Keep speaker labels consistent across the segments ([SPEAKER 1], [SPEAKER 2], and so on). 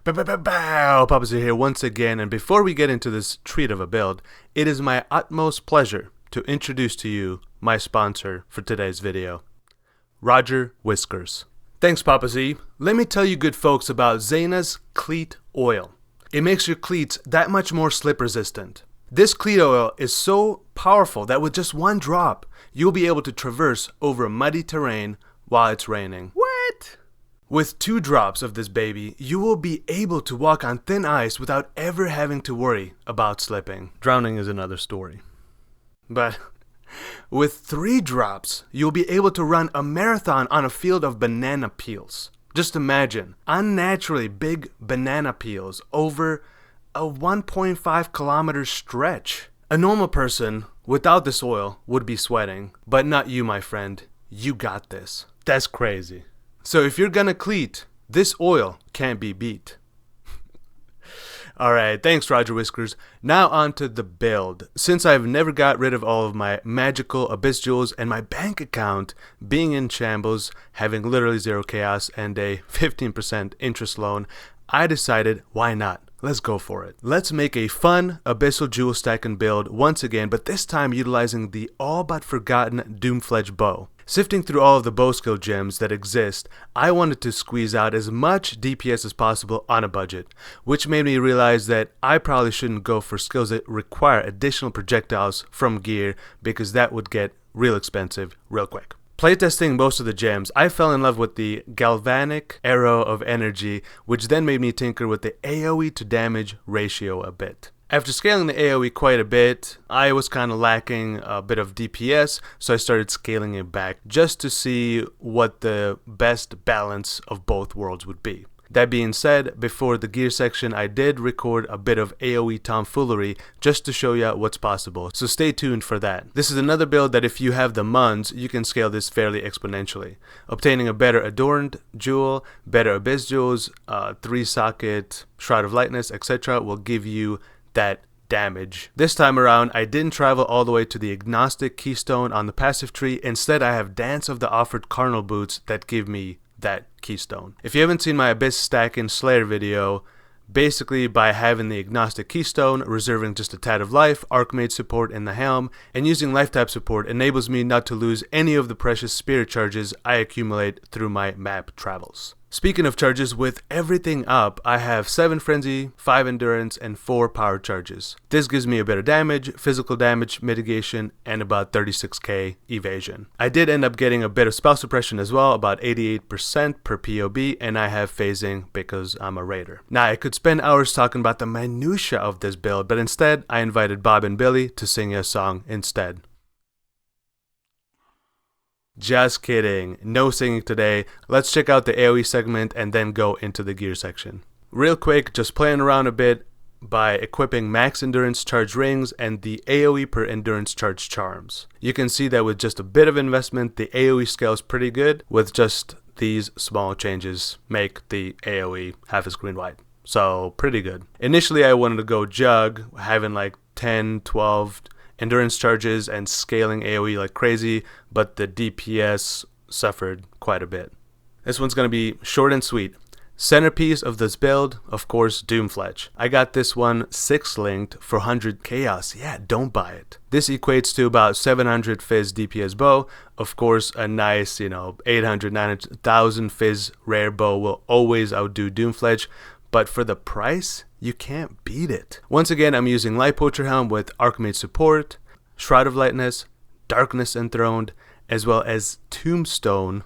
[SPEAKER 1] Bow, Papa's here once again, and before we get into this treat of a build, it is my utmost pleasure to introduce to you my sponsor for today's video, Roger Whiskers. Thanks, Papa Z. Let me tell you good folks about Zena's Cleat Oil. It makes your cleats that much more slip resistant. This cleat oil is so powerful that with just one drop, you'll be able to traverse over muddy terrain while it's raining. What? With 2 drops of this baby, you will be able to walk on thin ice without ever having to worry about slipping. Drowning is another story. But with 3 drops, you'll be able to run a marathon on a field of banana peels. Just imagine, unnaturally big banana peels over a 1.5 kilometer stretch. A normal person without this oil would be sweating, but not you, my friend. You got this. That's crazy. So if you're gonna cleat, this oil can't be beat. Alright, thanks Roger Whiskers. Now on to the build. Since I've never got rid of all of my magical abyss jewels and my bank account being in shambles, having literally 0 chaos and a 15% interest loan, I decided why not? Let's go for it. Let's make a fun abyssal jewel stacking build once again, but this time utilizing the all but forgotten Doomfledge bow. Sifting through all of the bow skill gems that exist, I wanted to squeeze out as much DPS as possible on a budget, which made me realize that I probably shouldn't go for skills that require additional projectiles from gear because that would get real expensive real quick. Playtesting most of the gems, I fell in love with the Galvanic Arrow of Energy, which then made me tinker with the AoE to damage ratio a bit. After scaling the AoE quite a bit, I was kind of lacking a bit of DPS, so I started scaling it back just to see what the best balance of both worlds would be. That being said, before the gear section, I did record a bit of AoE tomfoolery just to show you what's possible, so stay tuned for that. This is another build that if you have the mons, you can scale this fairly exponentially. Obtaining a better adorned jewel, better abyss jewels, 3-socket, shroud of lightness, etc. will give you that damage. This time around, I didn't travel all the way to the agnostic keystone on the passive tree. Instead, I have Dance of the Offered Carnal Boots that give me that keystone. If you haven't seen my Abyss Stack and Slayer video, basically by having the agnostic keystone, reserving just a tad of life, Archmage support in the helm, and using life tap support enables me not to lose any of the precious spirit charges I accumulate through my map travels. Speaking of charges, with everything up, I have 7 frenzy, 5 endurance, and 4 power charges. This gives me a better damage, physical damage mitigation, and about 36k evasion. I did end up getting a bit of spell suppression as well, about 88% per POB, and I have phasing because I'm a raider. Now, I could spend hours talking about the minutia of this build, but instead, I invited Bob and Billy to sing a song instead. Just kidding, no singing today. Let's check out the AoE segment and then go into the gear section. Real quick, just playing around a bit by equipping max endurance charge rings and the AoE per endurance charge charms. You can see that with just a bit of investment, the AoE scales pretty good. With just these small changes, make the AoE half a screen wide. So pretty good. Initially I wanted to go jug, having like 10, 12 endurance charges and scaling AoE like crazy, but the DPS suffered quite a bit. This one's going to be short and sweet. Centerpiece of this build, of course, Doomfledge. I got this one 6-linked for 100 chaos. Yeah, don't buy it. This equates to about 700 fizz DPS bow. Of course, a nice, 800, 900, 1000 fizz rare bow will always outdo Doomfledge, but for the price, you can't beat it. Once again, I'm using Light Poacher Helm with Archmage support, Shroud of Lightness, Darkness Enthroned, as well as Tombstone,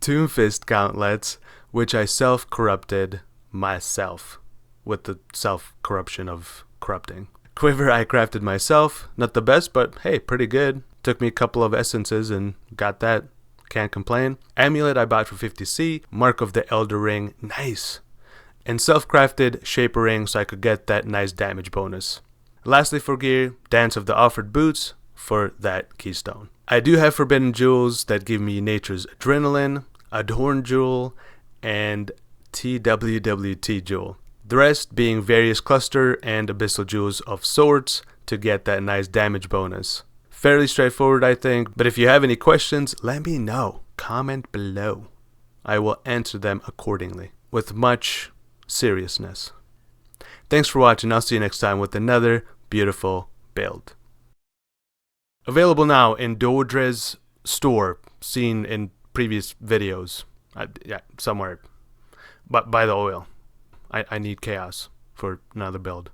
[SPEAKER 1] Tomb Fist gauntlets, which I self-corrupted myself with the self-corruption of corrupting. Quiver I crafted myself, not the best, but hey, pretty good. Took me a couple of essences and got that, can't complain. Amulet I bought for 50c, Mark of the Elder Ring, nice. And self-crafted Shaper Ring so I could get that nice damage bonus. Lastly for gear, Dance of the Offered Boots for that keystone. I do have Forbidden Jewels that give me Nature's Adrenaline, Adorned Jewel, and TWWT Jewel. The rest being various cluster and abyssal jewels of sorts to get that nice damage bonus. Fairly straightforward I think, but if you have any questions, let me know. Comment below. I will answer them accordingly. With much seriousness. Thanks for watching. I'll see you next time with another beautiful build. Available now in Dodre's store, seen in previous videos. Yeah, somewhere. But buy the oil. I need chaos for another build.